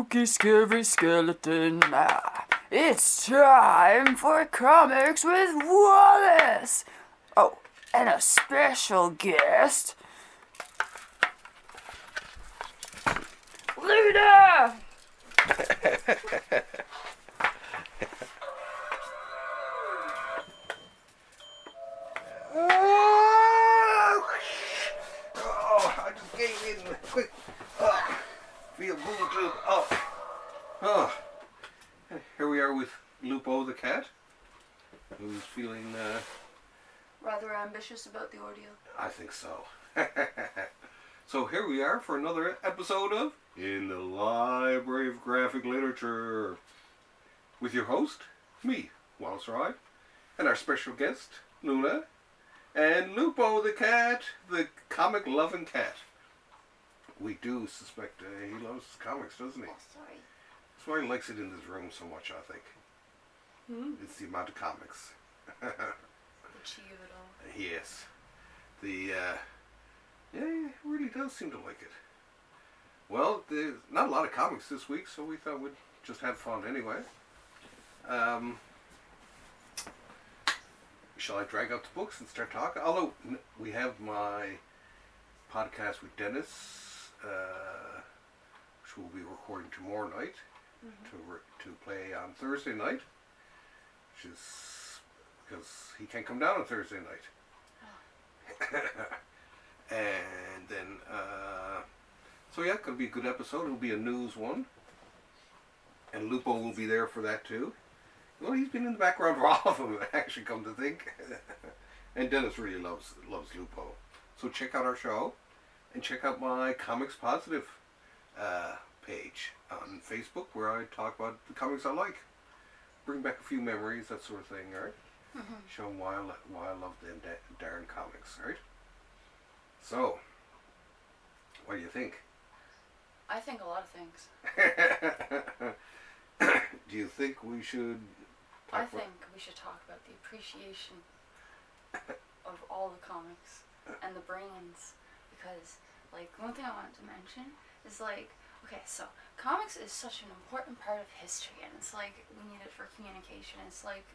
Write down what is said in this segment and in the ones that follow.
spooky, scary skeleton. It's time for Comics with Wallace. Oh, and a special guest, Luna. I just gave in quick. Feel bulletproof. Here we are with Lupo the cat, who's feeling rather ambitious about the ordeal. I think so. So here we are for another episode of In the Library of Graphic Literature, with your host, me, Wallace Rye, and our special guest, Luna, and Lupo the cat, the comic-loving cat. We do suspect he loves comics, doesn't he? Oh, sorry. That's why he likes it in this room so much, I think. It's the amount of comics. The chi of it all. Yes. Yeah, he really does seem to like it. Well, there's not a lot of comics this week, so we thought we'd just have fun anyway. Shall I drag out the books and start talking? Although, we have my podcast with Dennis, which we'll be recording tomorrow night, to play on Thursday night, which is because he can't come down on Thursday night. And then, so yeah, gonna be a good episode. It'll be a news one, and Lupo will be there for that too. Well, he's been in the background for all of them, actually, come to think. And Dennis really loves Lupo. So check out our show, and check out my Comics Positive page on Facebook, where I talk about the comics I like. Bring back a few memories, that sort of thing, right? Show them why I love them darn comics, right? So, what do you think? I think a lot of things. Do you think we should I think we should talk about the appreciation of all the comics and the brains, because, like, one thing I wanted to mention is, like, okay, so comics is such an important part of history, and it's like we need it for communication. It's like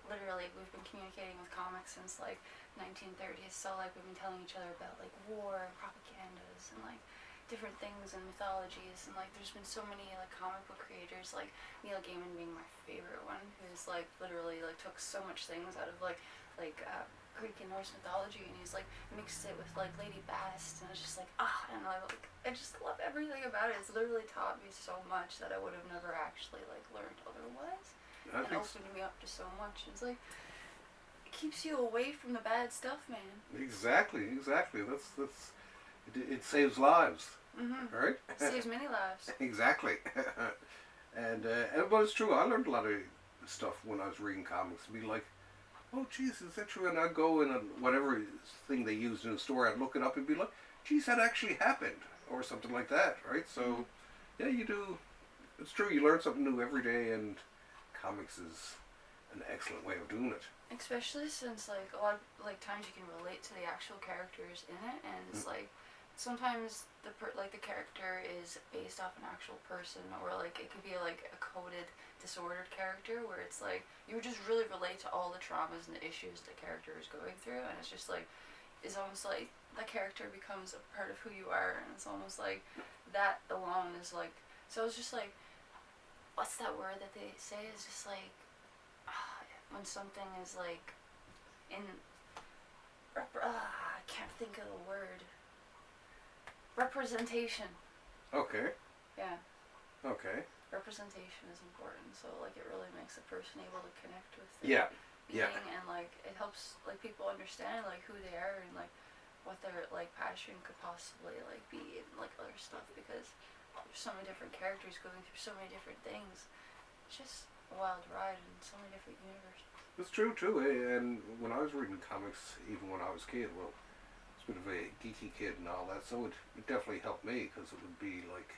literally we've been communicating with comics since like 1930s, so like we've been telling each other about like war and propagandas and like different things and mythologies, and like there's been so many like comic book creators, like Neil Gaiman being my favorite one, who's like literally like took so much things out of like Greek and Norse mythology, and he's like mixed it with like Lady Bast, and it's just like and I just love everything about it. It's literally taught me so much that I would have never actually like learned otherwise, and opened me up to so much. It's like it keeps you away from the bad stuff, man. Exactly. That's it saves lives. Right? It saves many lives. Exactly. And but it's true. I learned a lot of stuff when I was reading comics. To be like, oh, geez, is that true? And I'd go in whatever thing they used in the store, I'd look it up and be like, geez, that actually happened, or something like that, right? So, yeah, you do. It's true. You learn something new every day, and comics is an excellent way of doing it. Especially since like a lot of like times you can relate to the actual characters in it, and it's like sometimes the character is based off an actual person, or like it could be like a coded disordered character where it's like you would just really relate to all the traumas and the issues the character is going through, and it's just like it's almost like that character becomes a part of who you are, and it's almost like that alone is like, so it's just like, what's that word that they say is just like when something is like in I can't think of the word. Representation. Okay. Yeah. Okay. Representation is important, so like it really makes a person able to connect with the being, and like it helps like people understand like who they are and like what their like passion could possibly like be and like other stuff, because there's so many different characters going through so many different things. It's just a wild ride in so many different universes. It's true too, and when I was reading comics, even when I was a kid, well, I was a bit of a geeky kid and all that, so it definitely helped me, because it would be like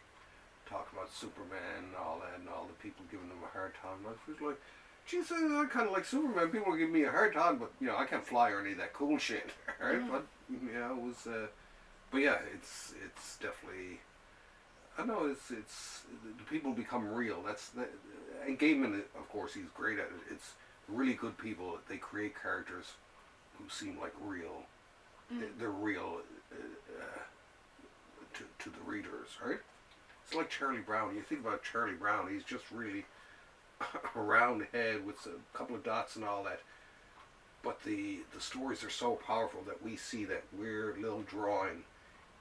talking about Superman and all that, and all the people giving them a hard time. I was like, geez, I kind of like Superman. People will give me a hard time, but you know, I can't fly or any of that cool shit, right? But you know, it was, but yeah, it's definitely I know it's the people become real. And Gaiman, of course, he's great at it. It's really good people. They create characters who seem like real. They're real to the readers, right? It's like Charlie Brown. You think about Charlie Brown, he's just really a round head with a couple of dots and all that. But the stories are so powerful that we see that weird little drawing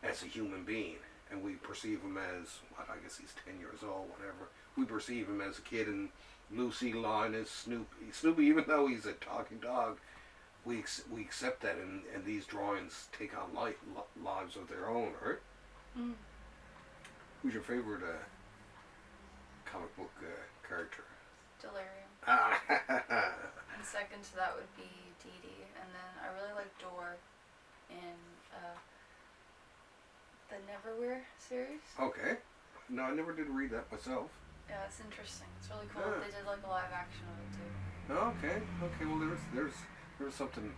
as a human being. And we perceive him as, what, I guess he's 10 years old, whatever. We perceive him as a kid, and Lucy, Linus, Snoopy, even though he's a talking dog, we accept that, and these drawings take on lives of their own, right? Mm. Who's your favorite comic book character? Delirium. And second to that would be Dee Dee, and then I really like Dor in the Neverwhere series. Okay. No, I never did read that myself. Yeah, it's interesting. It's really cool. They did like a live action of it too. Okay. Well, there's something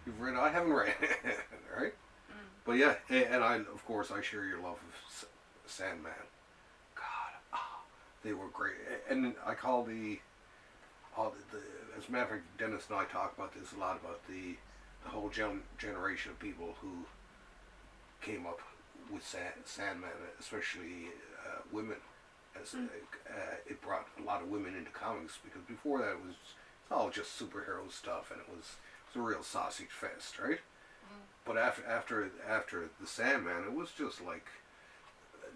you've read. I haven't read it, right? But yeah, and of course I share your love of Sandman. God, they were great. And I call as a matter of fact, Dennis and I talk about this a lot, about the whole generation of people who came up with Sandman, especially women. It brought a lot of women into comics, because before that it was all just superhero stuff, and it was a real sausage fest, right? But after the Sandman, it was just like,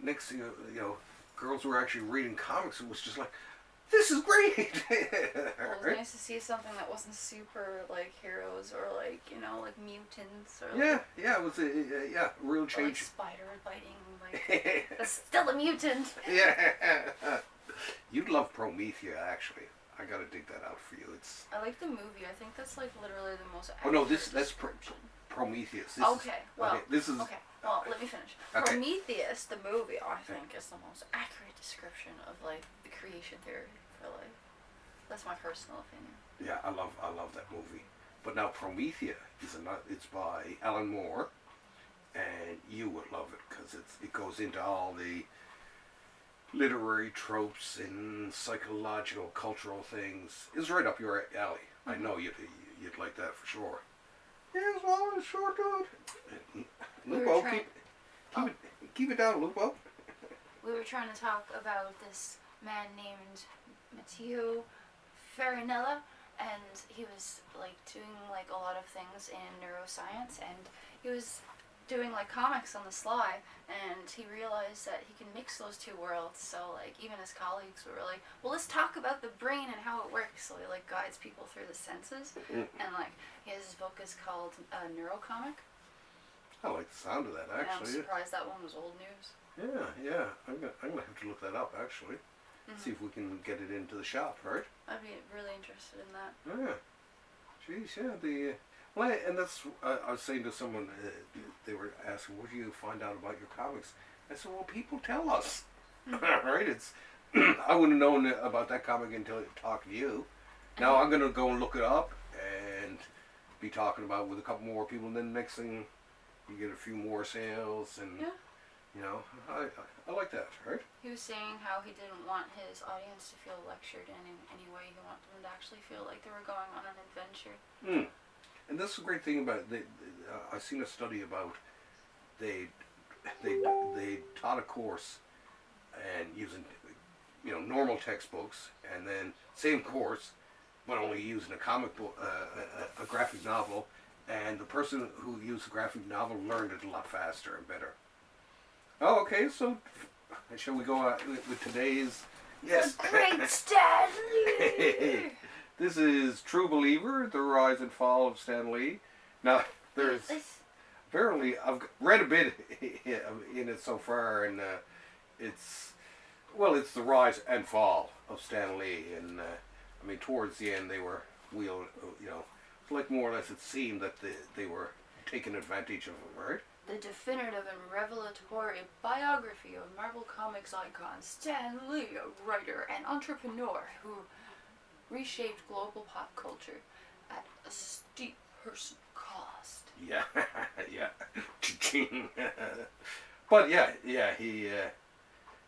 next thing you know, girls were actually reading comics. It was just like, this is great. Well, it was nice to see something that wasn't super like heroes or like, you know, like mutants or like, it was a real change. Or like spider biting, like that's still a mutant. Yeah, you'd love Promethea, actually. I gotta dig that out for you. I like the movie. I think that's like literally the most. Oh no, that's Prometheus. Well, let me finish. Okay. Prometheus, the movie, I think is the most accurate description of like the creation theory for life. That's my personal opinion. Yeah, I love that movie. But now Promethea it's by Alan Moore, and you would love it because it goes into all the literary tropes and psychological, cultural things. It's right up your alley. I know you'd like that for sure. Yeah, as long as short dude. Lupo, keep it down, Lupo. We were trying to talk about this man named Matteo Farinella, and he was like doing like a lot of things in neuroscience, and he was doing like comics on the sly, and he realized that he can mix those two worlds. So like even his colleagues were like, well, let's talk about the brain and how it works. So he like guides people through the senses, and like his book is called Neurocomic. I like the sound of that, actually. And I'm surprised that one was old news. Yeah. I'm gonna have to look that up, actually. See if we can get it into the shop, right? I'd be really interested in that. Yeah. Jeez, yeah. And that's, I was saying to someone, they were asking, what do you find out about your comics? I said, well, people tell us, right? I wouldn't have known about that comic until I talked to you. Now I'm going to go and look it up and be talking about it with a couple more people, and then next thing you get a few more sales, and you know, I like that, right? He was saying how he didn't want his audience to feel lectured in any way. He wanted them to actually feel like they were going on an adventure. And that's the great thing about it. I've seen a study about they taught a course and using normal textbooks, and then same course but only using a comic book, a graphic novel, and the person who used the graphic novel learned it a lot faster and better. Oh, okay. So shall we go with today's? Yes. The Great Stan Lee. This is True Believer, The Rise and Fall of Stan Lee. Now, apparently, I've read a bit in it so far, and it's the rise and fall of Stan Lee. And, I mean, towards the end, they were like more or less it seemed that they were taking advantage of him, right? The definitive and revelatory biography of Marvel Comics icon Stan Lee, a writer and entrepreneur who reshaped global pop culture at a steep personal cost. Yeah, yeah. But he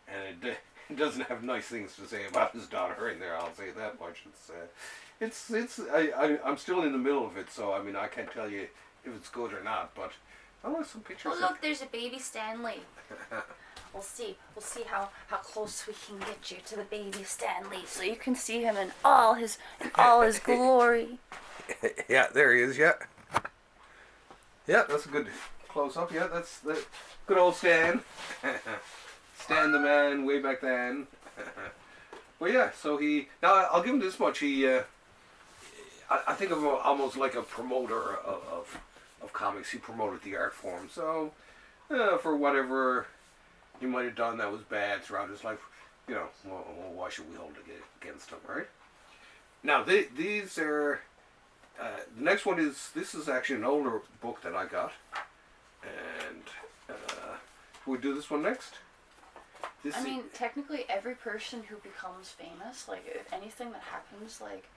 and it doesn't have nice things to say about his daughter in there. I'll say that much. I'm still in the middle of it, so I mean I can't tell you if it's good or not. But I want some pictures. Oh look, there's a baby Stanley. We'll see how close we can get you to the baby Stanley, so you can see him in all his glory. Yeah, there he is. Yeah, yeah, that's a good close up. Yeah, that's the good old Stan. Stan the man, way back then. But yeah, so now I'll give him this much. I think of him almost like a promoter of comics. He promoted the art form. So for whatever he might have done that was bad throughout his life, well, why should we hold it against him, right? Now these are the next one this is actually an older book that I got, and we'll do this one next. I mean, technically, every person who becomes famous, like, if anything that happens, like,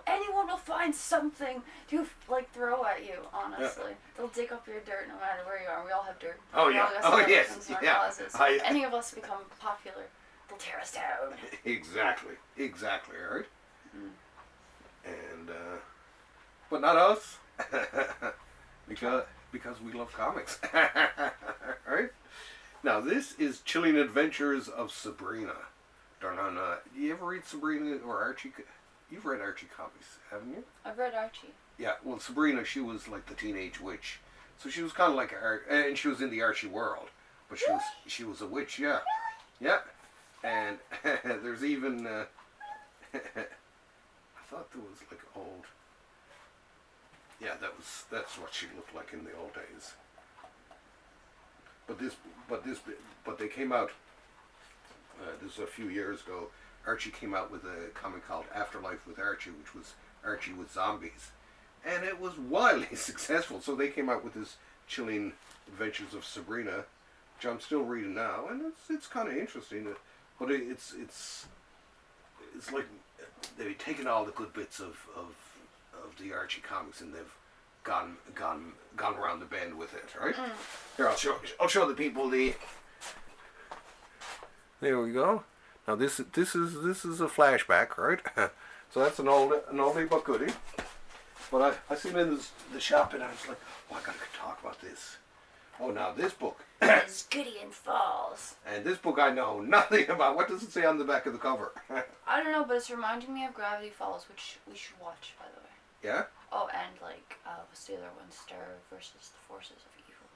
anyone will find something to, like, throw at you, honestly. Yeah. They'll dig up your dirt no matter where you are. We all have dirt. Oh, yeah. Oh, yes. Yeah. If any of us become popular, they'll tear us down. Exactly, right? Mm. And, but not us. because we love comics. Right? Now, this is Chilling Adventures of Sabrina Darnana. You ever read Sabrina or Archie? You've read Archie Comics, haven't you? I've read Archie. Yeah, well, Sabrina, she was like the teenage witch. So she was kind of like and she was in the Archie world. But she was a witch, yeah. Yeah. And there's even, I thought there was like old, yeah, that's what she looked like in the old days. But they came out. This was a few years ago. Archie came out with a comic called Afterlife with Archie, which was Archie with zombies, and it was wildly successful. So they came out with this Chilling Adventures of Sabrina, which I'm still reading now, and it's kind of interesting. But it's like they've taken all the good bits of the Archie comics and they've gone around the bend with it, right? Mm. Here, I'll show the people the. There we go. Now this is a flashback, right? So that's an oldie but goodie. But I seen in the shop and I was like, I gotta talk about this. Oh, now this book is Gideon Falls. And this book I know nothing about. What does it say on the back of the cover? I don't know, but it's reminding me of Gravity Falls, which we should watch, by the way. Yeah? Oh, and like, what's the other one? Star versus the Forces of Evil.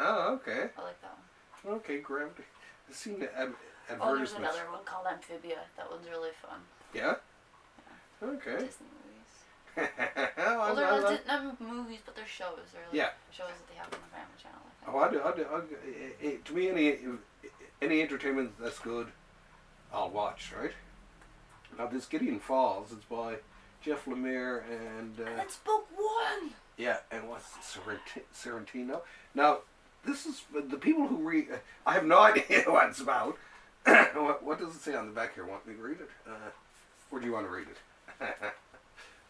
Oh, okay. I like that one. Okay, Gravity. I've seen the advertisements. Oh, there's another one called Amphibia. That one's really fun. Yeah? Yeah. Okay. Disney movies. Well, they're not movies, but they're shows. They're shows that they have on the Family Channel. I think. To me, any entertainment that's good, I'll watch, right? Now, this Gideon Falls is by Jeff Lemire and... that's book one! Yeah, and what's Sorrentino? Now, this is... The people who read... I have no idea what it's about. What does it say on the back here? Want me to read it? Or do you want to read it?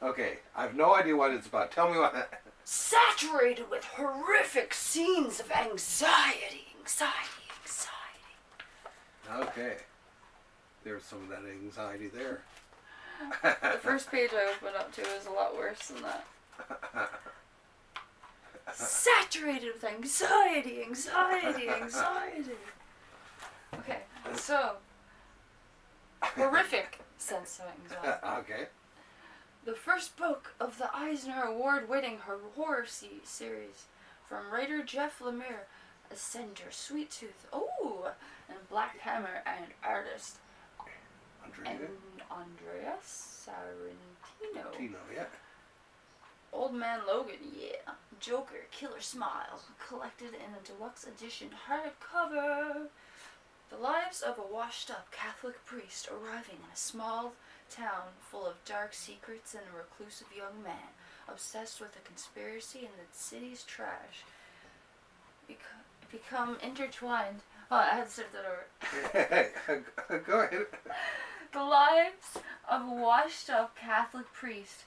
Okay, I have no idea what it's about. Tell me what... Saturated with horrific scenes of anxiety. Okay. There's some of that anxiety there. The first page I opened up to is a lot worse than that. Saturated with anxiety. Okay, so horrific sense of anxiety. Okay. The first book of the Eisner Award-winning horror series from writer Jeff Lemire, Ascender, Sweet Tooth, and Black Hammer, and artist Andrea Sorrentino. Yeah. Old Man Logan, yeah. Joker, Killer Smile, collected in a deluxe edition hardcover. The lives of a washed-up Catholic priest arriving in a small town full of dark secrets and a reclusive young man obsessed with a conspiracy in the city's trash become intertwined. Oh, I had to start that over. Go ahead. The lives of a washed-up Catholic priest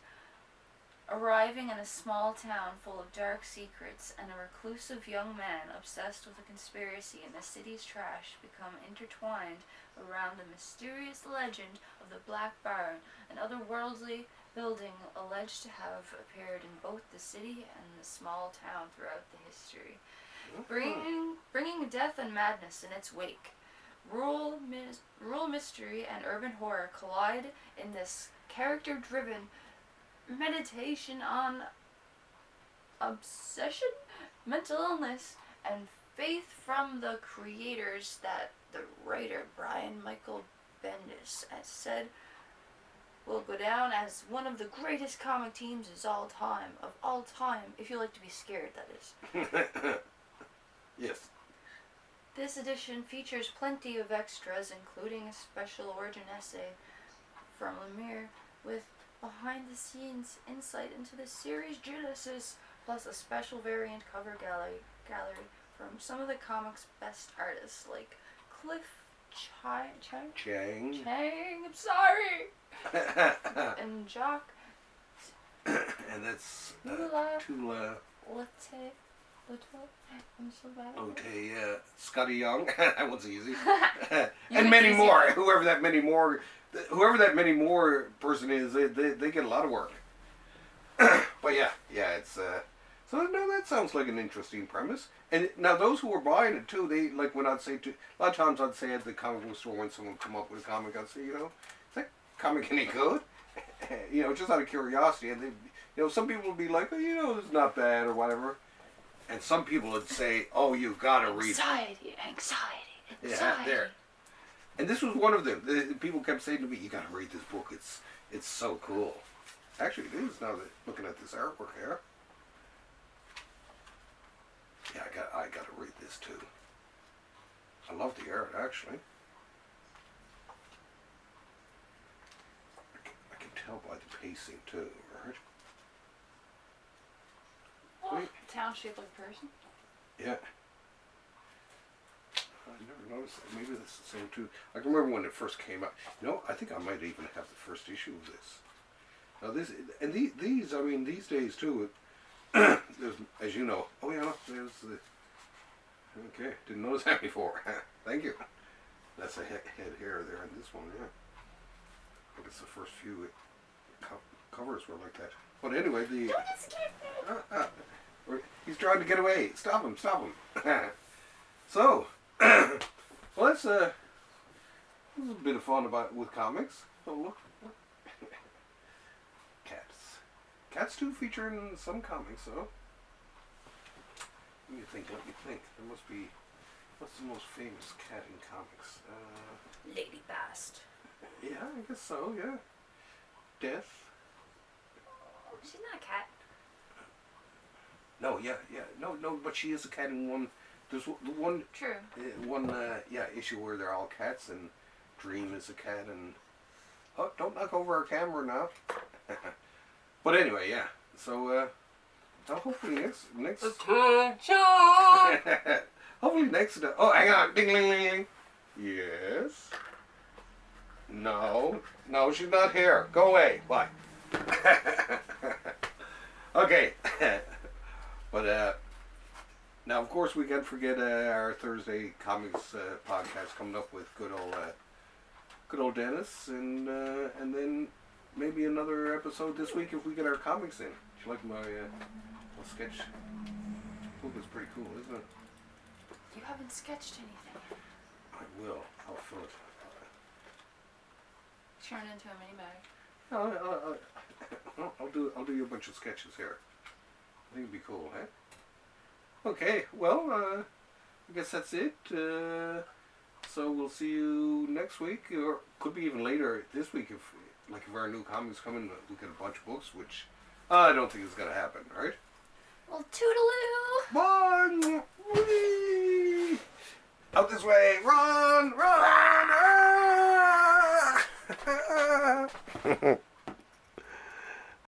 Arriving in a small town full of dark secrets and a reclusive young man obsessed with a conspiracy in the city's trash become intertwined around the mysterious legend of the Black Barn, an otherworldly building alleged to have appeared in both the city and the small town throughout the history, bringing death and madness in its wake. Rural mystery and urban horror collide in this character-driven meditation on obsession, mental illness, and faith from the creators that the writer Brian Michael Bendis has said will go down as one of the greatest comic teams of all time, if you like to be scared, that is. Yes. This edition features plenty of extras, including a special origin essay from Lemire with behind-the-scenes insight into the series genesis, plus a special variant cover gallery from some of the comics' best artists, like Cliff Chang, I'm sorry, and Jock, and that's Tula I'm so bad. Okay, Scotty Young, that one's easy, and many more. Whoever that many more person is, they get a lot of work. But yeah, it's so no, that sounds like an interesting premise. And now those who are buying it too, they like when I'd say to a lot of times I'd say at the comic book store when someone come up with a comic, I'd say, is that comic any good? Just out of curiosity, and they, some people would be like, it's not bad or whatever. And some people would say, "Oh, you gotta read." Anxiety. Yeah, there. And this was one of them. The people kept saying to me, "You gotta read this book. It's so cool." Actually, it is now that looking at this artwork here. Yeah, I gotta read this too. I love the art actually. I can tell by the pacing too, right? Oh, town shaped like a person. Yeah. I never noticed that. Maybe that's the same too. I can remember when it first came out. I think I might even have the first issue of this. Now these, I mean, these days too, there's, as you know, there's the, okay, didn't notice that before. Thank you. That's a head hair there in this one, yeah. I think it's the first few covers were like that. But anyway, he's trying to get away. Stop him. So, well, that's this is a bit of fun with comics. Oh, look. Cats do feature in some comics, though. Let me think. There must be, what's the most famous cat in comics? Lady Bast. Yeah, I guess so, yeah. Death. She's not a cat. No, yeah. No, but she is a cat in one. There's one. True. One issue where they're all cats and Dream is a cat and. Oh, don't knock over our camera now. But anyway, yeah. So, hopefully next. Attention! Hopefully next. Oh, hang on. Ding, ding, ding, ding. Yes. No, she's not here. Go away. Bye. Okay. But now, of course, we can't forget our Thursday comics podcast coming up with good old Dennis, and then maybe another episode this week if we get our comics in. Do you like my sketch? Book is pretty cool, isn't it? You haven't sketched anything. I will. I'll fill it. Turn it into a mini bag. I'll do you a bunch of sketches here. I think it'd be cool, huh? Okay, well, I guess that's it. So we'll see you next week, or could be even later this week if our new comics come in, we get a bunch of books, which I don't think is gonna happen, right? Well, toodaloo! Run! Whee! Out this way! Run! Ah!